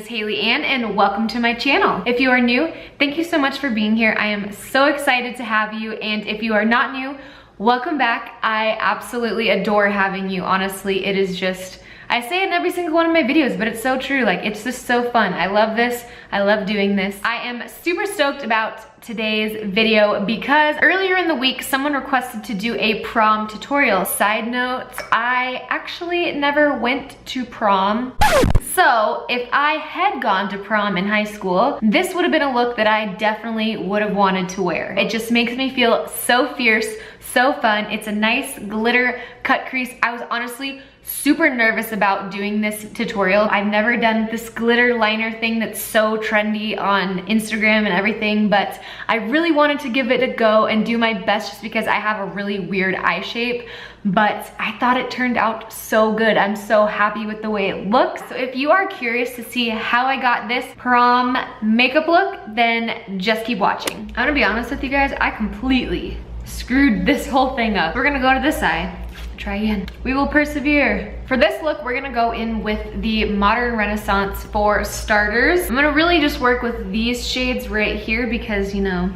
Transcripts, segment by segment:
is Haley Ann and welcome to my channel. If you are new, thank you so much for being here. I am so excited to have you, and if you are not new, welcome back. I absolutely adore having you. Honestly, it is just, I say it in every single one of my videos, but it's so true. Like, it's just so fun. I love this. I love doing this. I am super stoked about today's video because earlier in the week, someone requested to do a prom tutorial. Side note, I actually never went to prom. So if I had gone to prom in high school, this would have been a look that I definitely would have wanted to wear. It just makes me feel so fierce, so fun. It's a nice glitter cut crease. I was honestly super nervous about doing this tutorial. I've never done this glitter liner thing that's so trendy on Instagram and everything, but I really wanted to give it a go and do my best just because I have a really weird eye shape, but I thought it turned out so good. I'm so happy with the way it looks. So if you are curious to see how I got this prom makeup look, then just keep watching. I'm gonna be honest with you guys, I completely screwed this whole thing up. We're gonna go to this side. Try again. We will persevere. For this look, we're gonna go in with the Modern Renaissance for starters. I'm gonna really just work with these shades right here because, you know,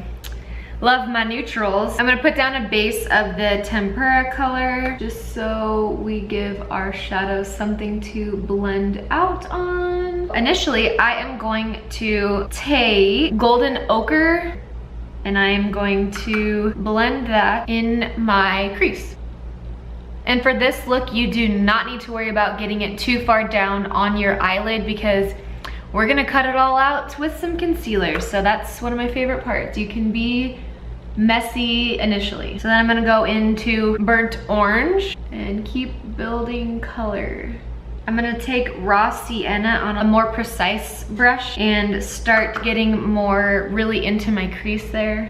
love my neutrals. I'm gonna put down a base of the Tempera color just so we give our shadows something to blend out on. Initially, I am going to take Golden Ochre and I am going to blend that in my crease. And for this look, you do not need to worry about getting it too far down on your eyelid because we're gonna cut it all out with some concealer. So that's one of my favorite parts. You can be messy initially. So then I'm gonna go into Burnt Orange and keep building color. I'm gonna take Raw Sienna on a more precise brush and start getting more really into my crease there.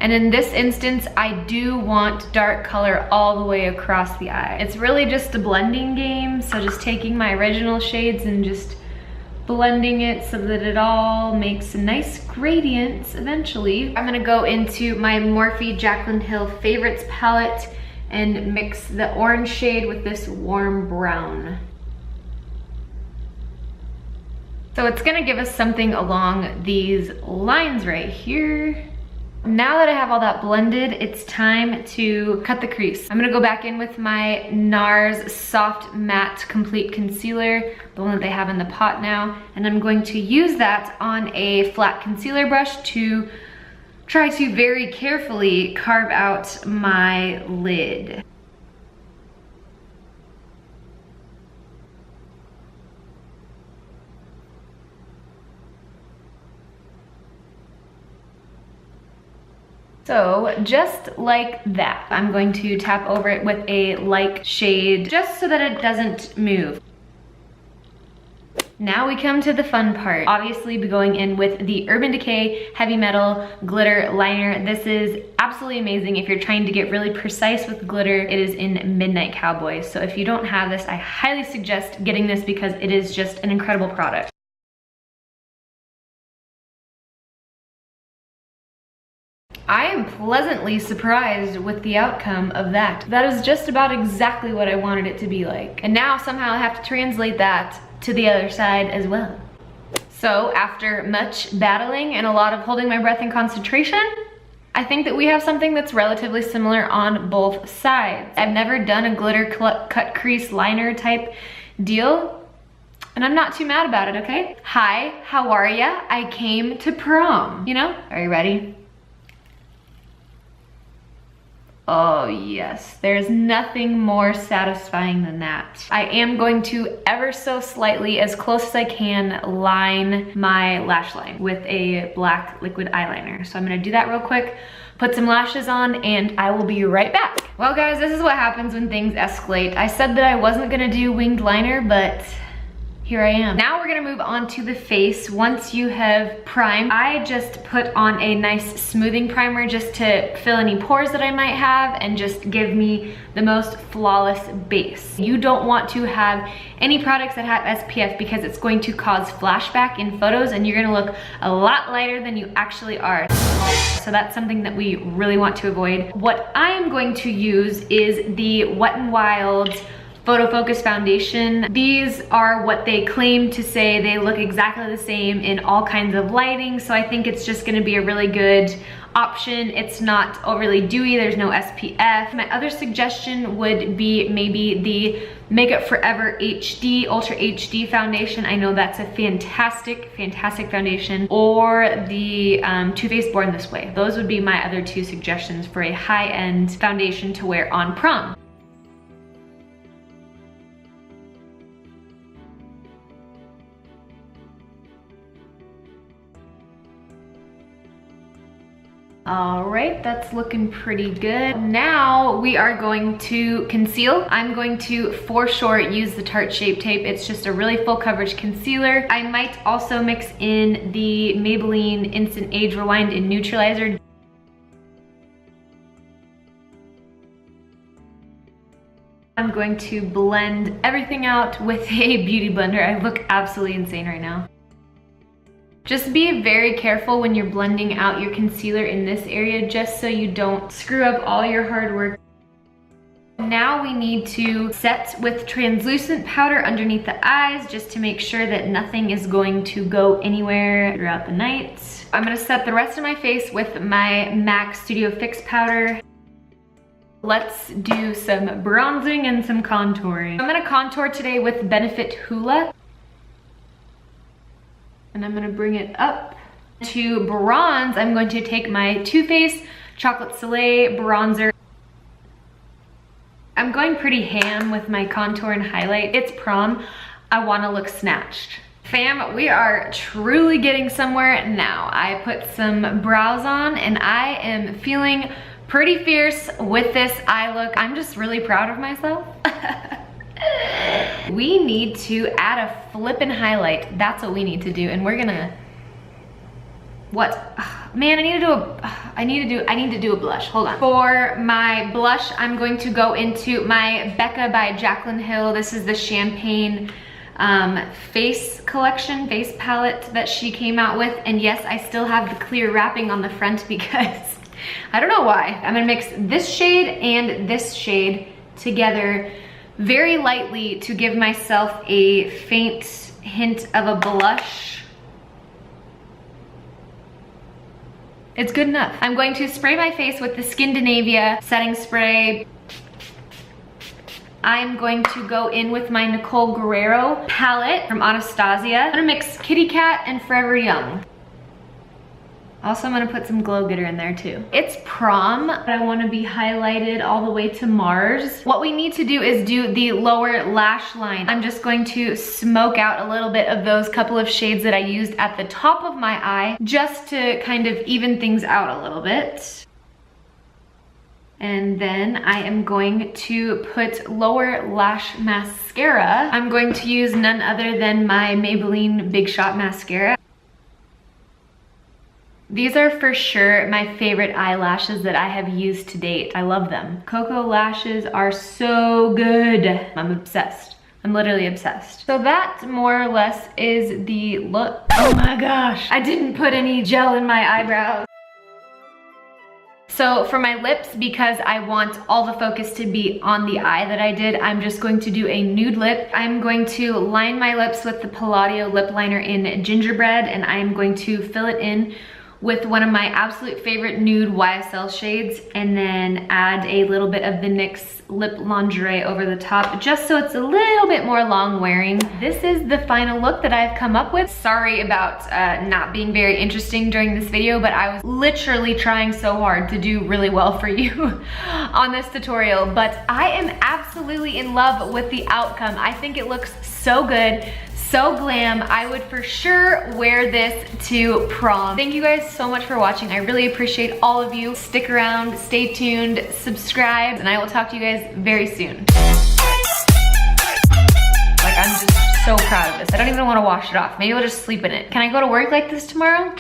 And in this instance, I do want dark color all the way across the eye. It's really just a blending game, so just taking my original shades and just blending it so that it all makes nice gradients eventually. I'm gonna go into my Morphe Jaclyn Hill Favorites palette and mix the orange shade with this warm brown. So it's gonna give us something along these lines right here. Now that I have all that blended, it's time to cut the crease. I'm gonna go back in with my NARS Soft Matte Complete Concealer, the one that they have in the pot now, and I'm going to use that on a flat concealer brush to try to very carefully carve out my lid. So just like that, I'm going to tap over it with a light shade just so that it doesn't move. Now we come to the fun part. Obviously be going in with the Urban Decay Heavy Metal Glitter Liner. This is absolutely amazing if you're trying to get really precise with glitter. It is in Midnight Cowboy. So if you don't have this, I highly suggest getting this because it is just an incredible product. I am pleasantly surprised with the outcome of that. That is just about exactly what I wanted it to be like. And now somehow I have to translate that to the other side as well. So after much battling and a lot of holding my breath and concentration, I think that we have something that's relatively similar on both sides. I've never done a glitter cut crease liner type deal, and I'm not too mad about it, okay? Hi, how are ya? I came to prom, you know? Are you ready? Oh yes, there's nothing more satisfying than that. I am going to ever so slightly, as close as I can, line my lash line with a black liquid eyeliner. So I'm gonna do that real quick, put some lashes on, and I will be right back. Well guys, this is what happens when things escalate. I said that I wasn't gonna do winged liner, but here I am. Now we're gonna move on to the face. Once you have primed, I just put on a nice smoothing primer just to fill any pores that I might have and just give me the most flawless base. You don't want to have any products that have SPF because it's going to cause flashback in photos and you're gonna look a lot lighter than you actually are. So that's something that we really want to avoid. What I am going to use is the Wet n Wild Photo Focus foundation. These are what they claim to say. They look exactly the same in all kinds of lighting, so I think it's just gonna be a really good option. It's not overly dewy, there's no SPF. My other suggestion would be maybe the Makeup Forever HD, Ultra HD foundation. I know that's a fantastic, fantastic foundation. Or the TooFaced Born This Way. Those would be my other two suggestions for a high-end foundation to wear on prom. All right, that's looking pretty good. Now we are going to conceal. I'm going to, for sure, use the Tarte Shape Tape. It's just a really full coverage concealer. I might also mix in the Maybelline Instant Age Rewind and Neutralizer. I'm going to blend everything out with a beauty blender. I look absolutely insane right now. Just be very careful when you're blending out your concealer in this area, just so you don't screw up all your hard work. Now we need to set with translucent powder underneath the eyes, just to make sure that nothing is going to go anywhere throughout the night. I'm gonna set the rest of my face with my MAC Studio Fix powder. Let's do some bronzing and some contouring. I'm gonna contour today with Benefit Hoola. And I'm gonna bring it up. To bronze, I'm going to take my TooFaced Chocolate Soleil bronzer. I'm going pretty ham with my contour and highlight. It's prom, I wanna look snatched. Fam, we are truly getting somewhere now. I put some brows on and I am feeling pretty fierce with this eye look. I'm just really proud of myself. We need to add a flippin' highlight. That's what we need to do, and we're gonna, what? Man, I need to do a blush. Hold on. For my blush, I'm going to go into my Becca by Jaclyn Hill. This is the Champagne face collection, face palette that she came out with. And yes, I still have the clear wrapping on the front because I don't know why. I'm gonna mix this shade and this shade together very lightly to give myself a faint hint of a blush. It's good enough. I'm going to spray my face with the Skindinavia setting spray. I'm going to go in with my Nicole Guerriero palette from Anastasia. I'm gonna mix Kitty Cat and Forever Young. Also, I'm gonna put some glow glitter in there too. It's prom, but I wanna be highlighted all the way to Mars. What we need to do is do the lower lash line. I'm just going to smoke out a little bit of those couple of shades that I used at the top of my eye, just to kind of even things out a little bit. And then I am going to put lower lash mascara. I'm going to use none other than my Maybelline Big Shot mascara. These are for sure my favorite eyelashes that I have used to date. I love them. Cocoa lashes are so good. I'm obsessed. I'm literally obsessed. So that more or less is the look. Oh my gosh, I didn't put any gel in my eyebrows. So for my lips, because I want all the focus to be on the eye that I did, I'm just going to do a nude lip. I'm going to line my lips with the Palladio lip liner in Gingerbread, and I am going to fill it in with one of my absolute favorite nude YSL shades, and then add a little bit of the NYX Lip Lingerie over the top, just so it's a little bit more long wearing. This is the final look that I've come up with. Sorry about not being very interesting during this video, but I was literally trying so hard to do really well for you on this tutorial, but I am absolutely in love with the outcome. I think it looks so good. So glam. I would for sure wear this to prom. Thank you guys so much for watching. I really appreciate all of you. Stick around, stay tuned, subscribe, and I will talk to you guys very soon. Like, I'm just so proud of this. I don't even want to wash it off. Maybe I'll just sleep in it. Can I go to work like this tomorrow?